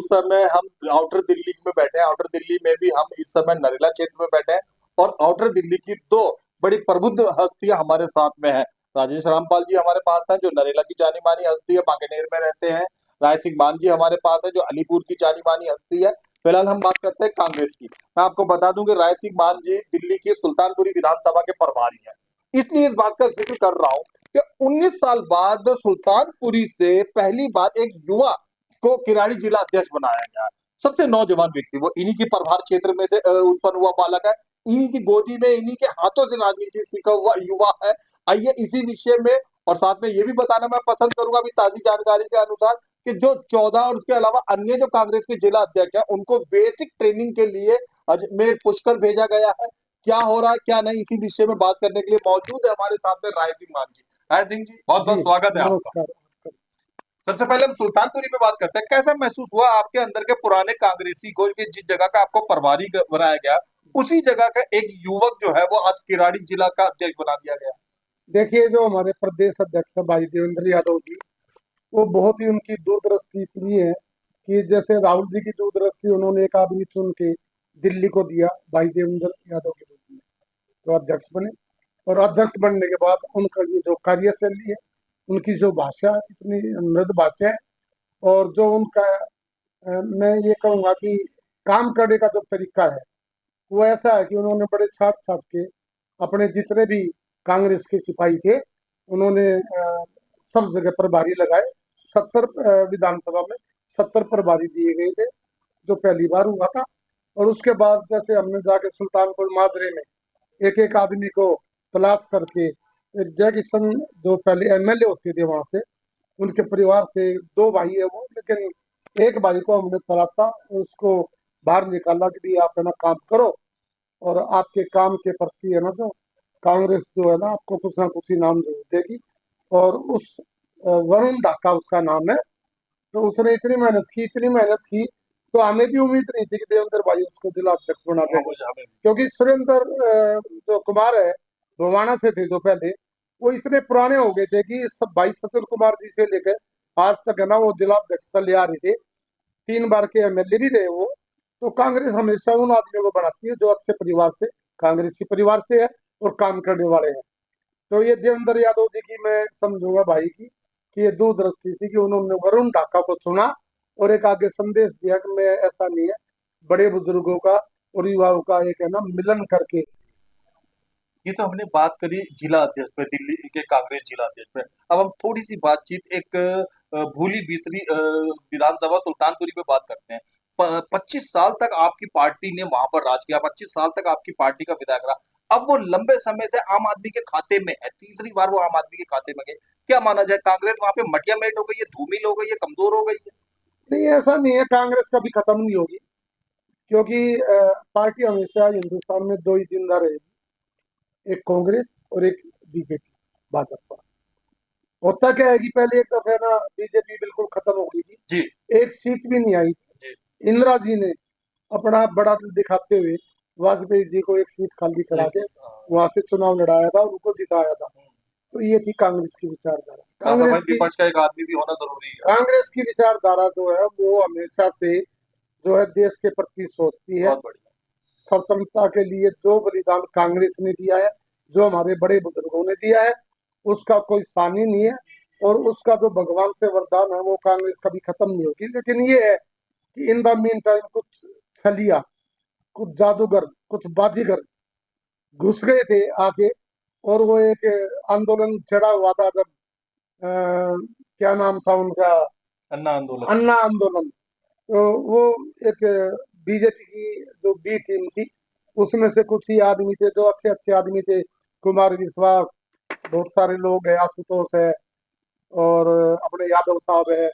समय हम आउटर दिल्ली में बैठे हैं। आउटर दिल्ली में भी हम इस समय नरेला क्षेत्र में बैठे हैं और आउटर दिल्ली की दो बड़ी प्रबुद्ध हस्तियां हमारे साथ में है। राजेश रामपाल जी हमारे पास हैं जो नरेला की जानी मानी हस्ती है, बांकेनेर में रहते हैं। राय सिंह मान जी हमारे पास है जो अलीपुर की जानी मानी हस्ती है। फिलहाल हम बात करते हैं कांग्रेस की। मैं आपको बता दूं कि राय सिंह मान जी दिल्ली की सुल्तानपुरी विधानसभा के प्रभारी हैं। इसलिए इस बात का जिक्र कर रहा हूं कि 19 साल बाद सुल्तानपुरी से पहली बार एक युवा को किराड़ी जिला अध्यक्ष बनाया गया है। सबसे नौजवान व्यक्ति वो इन्हीं की प्रभार क्षेत्र में से उत्पन्न हुआ बालक है। इन्हीं की गोदी में इन्हीं के हाथों से राजनीति सीखा हुआ युवा है। आइए इसी विषय में और साथ में ये भी बताना मैं पसंद करूंगा अभी ताजी जानकारी के अनुसार कि जो 14 और उसके अलावा अन्य जो कांग्रेस के जिला अध्यक्ष हैं उनको बेसिक ट्रेनिंग के लिए अजमेर पुष्कर भेजा गया है। क्या हो रहा है क्या नहीं इसी विषय में बात करने के लिए मौजूद है हमारे साथ में राय सिंह मान जी। राय सिंह जी बहुत बहुत जी स्वागत है आपका। नमस्कार। सबसे पहले हम सुल्तानपुरी पे बात करते हैं। कैसा महसूस हुआ आपके अंदर के पुराने कांग्रेसी को कि जिस जगह का आपको प्रभारी बनाया गया उसी जगह का एक युवक जो है वो आज किराड़ी जिला का अध्यक्ष बना दिया गया। देखिए, जो हमारे प्रदेश अध्यक्ष है भाई देवेंद्र यादव जी, वो बहुत ही उनकी दूरदृष्टि इतनी है कि जैसे राहुल जी की दूरदृष्टि, उन्होंने एक आदमी चुन के दिल्ली को दिया भाई देवेंद्र यादव के रूप में, तो अध्यक्ष बने। और अध्यक्ष बनने के बाद उनका ये जो कार्यशैली है, उनकी जो भाषा है, इतनी मृदु भाषा है। और जो उनका मैं ये कहूँगा कि काम करने का जो तरीका है वो ऐसा है कि उन्होंने बड़े छाट छाट के अपने जितने भी कांग्रेस के सिपाही थे, उन्होंने सब जगह प्रभारी लगाए। 70 विधानसभा में 70 प्रभारी दिए गए थे, जो पहली बार हुआ था। और उसके बाद जैसे हमने जाके सुल्तानपुर माजरे में एक एक आदमी को तलाश करके, एक जय किशन जो पहले एमएलए होते थे वहां से, उनके परिवार से, दो भाई है वो, लेकिन एक भाई को हमने तलाशा और उसको बाहर निकाला कि भी आप है ना काम करो, और आपके काम के प्रति है ना जो कांग्रेस जो है ना आपको कुछ ना कुछ इनाम जरूर देगी। और उस वरुण ढाका उसका नाम है। तो उसने इतनी मेहनत की, इतनी मेहनत की, तो हमें भी उम्मीद नहीं थी कि देवेंद्र भाई उसको जिला अध्यक्ष बना देंगे। क्योंकि सुरेंद्र जो कुमार है, भवाना से थे जो पहले, वो इतने पुराने हो गए थे कि सब भाई सचिन कुमार जी से लेकर आज तक है ना वो जिला अध्यक्ष चले आ रहे थे। 3 बार के एमएलए भी रहे वो। तो कांग्रेस हमेशा उन आदमियों को बढ़ाती है जो अच्छे परिवार से, कांग्रेसी परिवार से है और काम करने वाले हैं। तो ये देवेंद्र यादव जी की मैं समझूंगा भाई की कि ये दूरदृष्टि थी कि उन्होंने वरुण ढाका को चुना और एक आगे संदेश दिया कि मैं ऐसा नहीं है, बड़े बुजुर्गों का और युवाओं का एक है ना मिलन करके। ये तो हमने बात करी जिला अध्यक्ष पे, दिल्ली के कांग्रेस जिला अध्यक्ष पे। अब हम थोड़ी सी बातचीत एक भूली बिसरी विधानसभा सुल्तानपुरी पे बात करते हैं। 25 साल तक आपकी पार्टी ने वहां पर राज किया, 25 साल तक आपकी पार्टी का विधायक रहा। अब वो लंबे समय से आम आदमी के खाते में है, तीसरी बार वो आम आदमी के खाते में गए। क्या माना जाए, कांग्रेस वहां पे मटिया मेट हो गई है, धूमिल हो गई है, कमजोर हो गई है? नहीं, ऐसा नहीं है, कांग्रेस कभी खत्म नहीं होगी। क्योंकि पार्टी हमेशा हिंदुस्तान में दो ही जिंदा रहेगी, एक कांग्रेस और एक बीजेपी, भाजपा। होता क्या है कि पहले एक दफे ना बीजेपी बिल्कुल खत्म हो गई थी, जी। एक सीट भी नहीं आई। जी। इंदिरा जी ने अपना बड़ा दिल दिखाते हुए वाजपेयी जी को एक सीट खाली करा एक के से वहां से चुनाव लड़ाया था, उनको जिताया था। तो ये थी कांग्रेस की विचारधारा। कहा था भाई विपक्ष का एक आदमी भी होना जरूरी है। कांग्रेस की विचारधारा जो है वो हमेशा से जो है देश के प्रति सोचती है। बहुत बढ़िया। स्वतंत्रता के लिए जो बलिदान कांग्रेस ने दिया है, जो हमारे बड़े बुजुर्गों ने दिया है, उसका कोई सानी नहीं है। और उसका जो भगवान से वरदान है वो कांग्रेस कभी खत्म नहीं होगी। लेकिन ये है कि इन द मीन टाइम कुछ छलिया, कुछ जादूगर, कुछ बाजीगर घुस गए थे आके, और वो एक आंदोलन छेड़ा हुआ था जब क्या नाम था उनका, अन्ना आंदोलन। अन्ना आंदोलन। तो वो एक बीजेपी की जो बी टीम थी, उसमें से कुछ ही आदमी थे जो अच्छे अच्छे आदमी थे। कुमार विश्वास, बहुत सारे लोग हैं, आशुतोष है, और अपने यादव साहब है।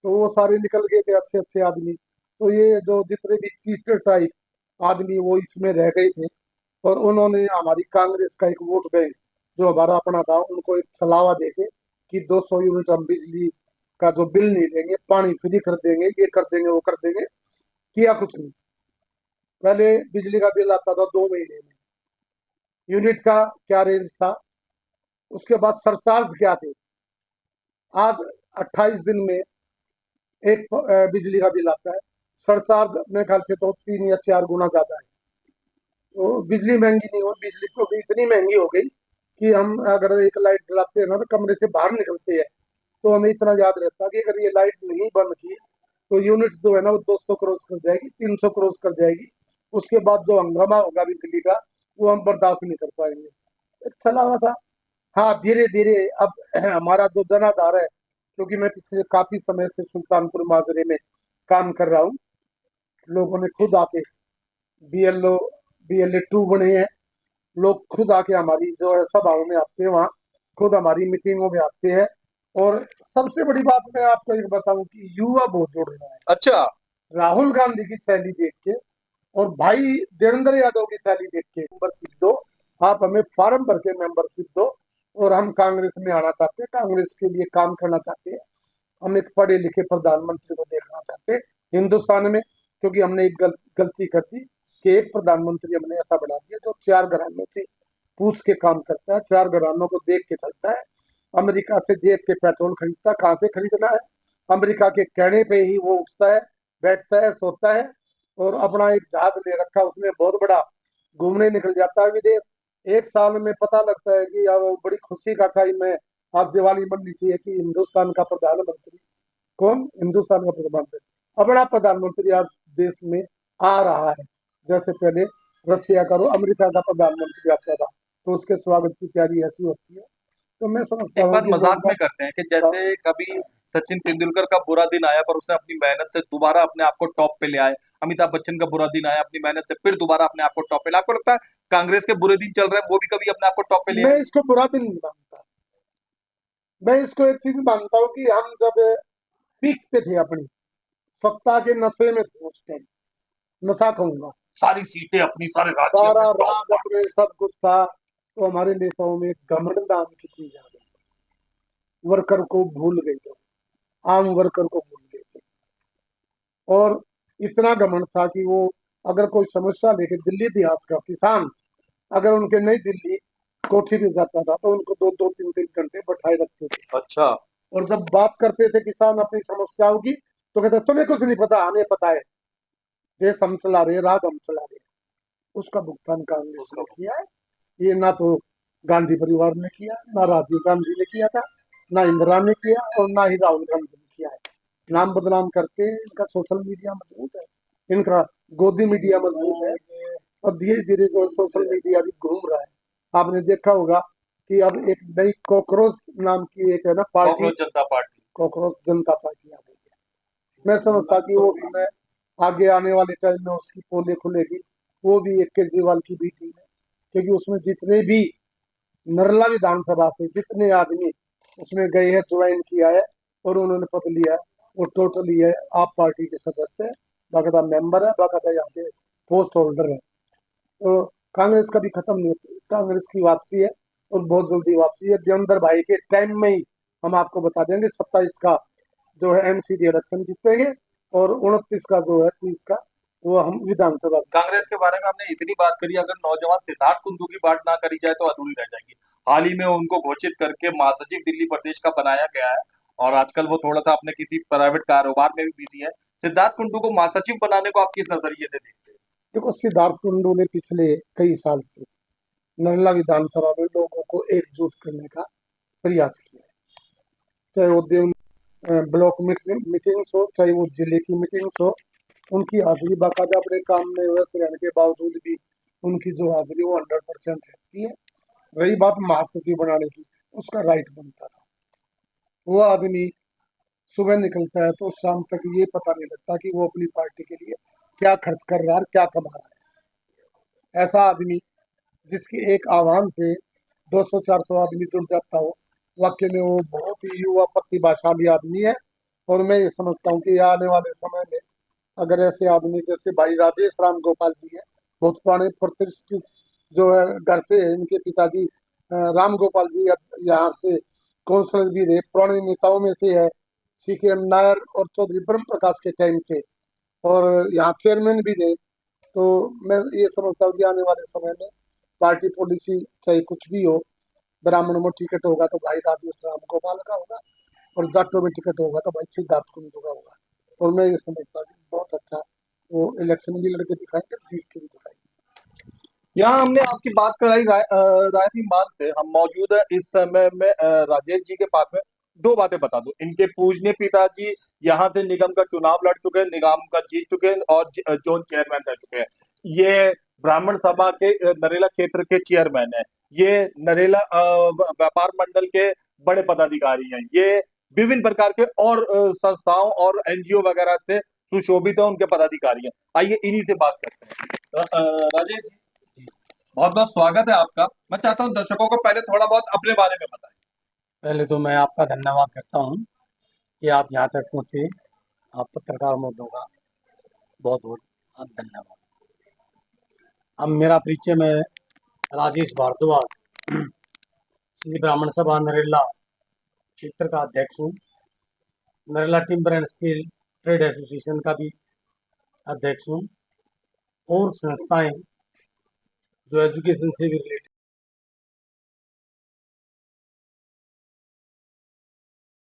तो वो सारे निकल गए थे अच्छे अच्छे आदमी। तो ये जो जितने भी चीटर टाइप आदमी वो इसमें रह गए थे। और उन्होंने हमारी कांग्रेस का एक वोट बैंक जो हमारा अपना था उनको एक छलावा देके कि 200 यूनिट हम बिजली का जो बिल नहीं देंगे, पानी फ्री कर देंगे, ये कर देंगे, वो कर देंगे। किया कुछ नहीं। पहले बिजली का बिल आता था 2 महीने में, यूनिट का क्या रेंज था, उसके बाद सरचार्ज क्या थे। आज 28 दिन में एक बिजली का बिल आता है। सरचार्ज मेरे ख्याल से तो 3 या 4 गुना ज्यादा है। तो बिजली महंगी नहीं हो, बिजली तो भी इतनी महंगी हो गई कि हम अगर एक लाइट जलाते हैं ना तो कमरे से बाहर निकलते हैं तो हमें इतना याद रहता है कि अगर ये लाइट नहीं बंद की तो यूनिट जो है ना वो 200 क्रॉस कर जाएगी, 300 क्रॉस कर जाएगी। उसके बाद जो हंगामा होगा बिजली का वो हम बर्दाश्त नहीं कर पाएंगे। चला हुआ था। हाँ, धीरे धीरे अब हमारा जो जनाधार है, क्योंकि मैं पिछले काफी समय से सुल्तानपुर माजरे में काम कर रहा हूँ, लोगों ने खुद आके BLO BLA 2 बने हैं। लोग खुद आके हमारी जो है सभाओं में आते हैं, वहाँ खुद हमारी मीटिंगों में आते हैं। और सबसे बड़ी बात मैं आपको एक बताऊं कि युवा बहुत जुड़ रहा है अच्छा। राहुल गांधी की शैली देख के, और भाई देवेंद्र यादव की शैली देख के। मेंबरशिप दो, आप हमें फॉर्म भर के मेंबरशिप दो, और हम कांग्रेस में आना चाहते हैं, कांग्रेस के लिए काम करना चाहते हैं। हम एक पढ़े लिखे प्रधानमंत्री को देखना चाहते हैं हिंदुस्तान में, क्योंकि हमने एक गलती कर दी कि एक प्रधानमंत्री हमने ऐसा बना दिया जो 4 घरानों से पूछ के काम करता है, 4 घरानों को देख के चलता है। अमेरिका से देख के पेट्रोल खरीदता है, कहाँ से खरीदना है, अमेरिका के कहने पे ही वो उठता है, बैठता है, सोता है। और अपना एक जहाज ले रखा है, उसमें बहुत बड़ा घूमने निकल जाता है विदेश। एक साल में पता लगता है कि अब बड़ी खुशी का टाइम है, आज दिवाली मननी चाहिए कि हिंदुस्तान का प्रधानमंत्री, कौन, हिंदुस्तान का प्रधानमंत्री, अपना प्रधानमंत्री आज देश में आ रहा है। जैसे पहले रशिया का अमेरिका का प्रधानमंत्री आता था, तो उसके स्वागत की तैयारी ऐसी होती है। तो मैं समझता एक हूँ बात कि मजाक लोग में करते हैं कि जैसे कभी सचिन तेंदुलकर का बुरा दिन आया पर उसने अपनी मेहनत से दोबारा अपने आप को टॉप पे ले आए, अमिताभ बच्चन का बुरा दिन आया अपनी मेहनत से फिर दोबारा अपने आप को टॉप पे लाए, आपको लगता है कांग्रेस के बुरे दिन चल रहे हैं वो भी कभी अपने आप को टॉप पे ले मैं आए? इसको बुरा दिन नहीं मानता। मैं इसको एक चीज मानता हूँ कि हम जब पीक पे थे अपनी सत्ता के नशे में थे, उस टाइम नशा कहूंगा, सारी सीटें अपनी सारे राज्य में सारा टॉप राज पर। अपने, सब कुछ था, तो हमारे नेताओं में घमंड नाम की चीज आ गई, वर्कर को भूल गई थे, आम वर्कर को भूल गए थे। और इतना घमंड था कि वो अगर कोई समस्या लेके दिल्ली देहात का किसान अगर उनके नई दिल्ली कोठी पे जाता था तो उनको 2-2 3-3 घंटे बैठाए रखते थे। अच्छा। और जब बात करते थे किसान अपनी समस्याओं की, तो कहते तुम्हें कुछ नहीं पता, हमें पता है, देश हम चला रहे, राज हम चला रहे। उसका भुगतान कांग्रेस उसका ने किया है। ये ना तो गांधी परिवार ने किया, ना राजीव गांधी ने किया था, ना इंदिरा ने किया, और ना ही राहुल गांधी ने किया है। नाम बदनाम करते हैं, इनका सोशल मीडिया मजबूत है, इनका गोदी मीडिया मजबूत है। और धीरे धीरे जो सोशल मीडिया भी घूम रहा है, आपने देखा होगा कि अब एक नई कॉकरोच नाम की एक है ना पार्टी, कॉकरोच जनता पार्टी। कॉकरोच जनता पार्टी आ गई है। मैं समझता कि वो भी, मैं आगे आने वाले टाइम में उसकी पोले खुलेगी, वो भी एक केजरीवाल की भी टीम है। क्योंकि उसमें जितने भी नरला विधानसभा से जितने आदमी उसमें गए हैं, ज्वाइन किया है और उन्होंने पद लिया है, वो टोटली है आप पार्टी के सदस्य है, बाकायदा मेंबर है, बाकायदा यहाँ पे पोस्ट होल्डर है। तो कांग्रेस कभी खत्म नहीं होती, कांग्रेस की वापसी है, और बहुत जल्दी वापसी है। देवेंद्र भाई के टाइम में ही हम आपको बता देंगे 27 का जो है MCD इलेक्शन जीतेंगे, और 29 का जो है 30 का वो हम विधानसभा कांग्रेस जीतेंगे। के बारे में हमने इतनी बात करी, अगर नौजवान सिद्धार्थ कुंडू की बात ना करी जाए तो अधूरी रह जाएगी। हाल ही में उनको घोषित करके महासचिव दिल्ली प्रदेश का बनाया गया है और आजकल वो थोड़ा सा अपने किसी प्राइवेट कारोबार में भी बिजी है। सिद्धार्थ कुंडू को महासचिव बनाने को आप किस नजरिए से देखते हैं? देखो, सिद्धार्थ कुंडू ने पिछले कई साल से नर्मदा विधानसभा में लोगों को एकजुट करने का प्रयास किया है। चाहे वो ब्लॉक मीटिंग्स हो, चाहे वो जिले की मीटिंग्स हो, उनकी हाजिरी बाकायदा अपने काम में व्यस्त रहने के बावजूद भी उनकी जो हाजिरी वो 100% रहती है। रही बात महासचिव बनाने की, उसका राइट बनता था। वो आदमी सुबह निकलता है तो शाम तक ये पता नहीं लगता कि वो अपनी पार्टी के लिए क्या खर्च कर रहा है, क्या कमा रहा है। ऐसा आदमी जिसकी एक आह्वान पे 200-400 आदमी जुड़ जाता हो, वाकई में वो बहुत ही युवा प्रतिभाशाली आदमी है। और मैं ये समझता हूँ कि आने वाले समय में अगर ऐसे आदमी जैसे भाई राजेश राम गोपाल जी हैं, बहुत पुराने प्रतिष्ठित जो है घर से है, इनके पिताजी राम गोपाल जी यहाँ से काउंसलर भी रहे, पुराने नेताओं में से है, CKM नायर और चौधरी ब्रह्म प्रकाश के टाइम से, और यहाँ चेयरमैन भी रहे। तो मैं ये समझता हूँ कि आने वाले समय में पार्टी पॉलिसी चाहे कुछ भी हो, ब्राह्मणों में टिकट होगा तो भाई राजेश राम गोपाल का होगा, और जाटों में टिकट होगा तो भाई सिद्धार्थ कुंडू का होगा। और मैं ये समझता हूँ कि बहुत अच्छा वो इलेक्शन भी लड़के दिखाएंगे, जीत के भी दिखाएंगे। यहाँ हमने आपकी बात कराई रायती मान से। हम मौजूद है इस समय में राजेश जी के पास में। दो बातें बता दूं, इनके पूजनीय पिताजी यहाँ से निगम का चुनाव लड़ चुके हैं, निगम का जीत चुके हैं और जोन चेयरमैन रह चुके हैं। ये ब्राह्मण सभा के नरेला क्षेत्र के चेयरमैन है। ये नरेला व्यापार मंडल के बड़े पदाधिकारी हैं। ये विभिन्न प्रकार के और संस्थाओं और एनजीओ वगैरह से सुशोभित है, उनके पदाधिकारी हैं। आइए इन्हीं से बात करते हैं। राजेश जी, बहुत बहुत स्वागत है आपका। मैं चाहता हूँ दर्शकों को पहले थोड़ा बहुत अपने बारे में बताएं। पहले तो मैं आपका धन्यवाद करता हूँ कि आप यहाँ तक पहुँचे। आप पत्रकार महोदयों का बहुत बहुत धन्यवाद। अब मेरा परिचय, मैं राजेश भारद्वाज श्री ब्राह्मण सभा नरेला क्षेत्र का अध्यक्ष हूँ। Narela timber and steel trade association का भी अध्यक्ष हूँ। और संस्थाएं जो एजुकेशन से भी रिलेटेड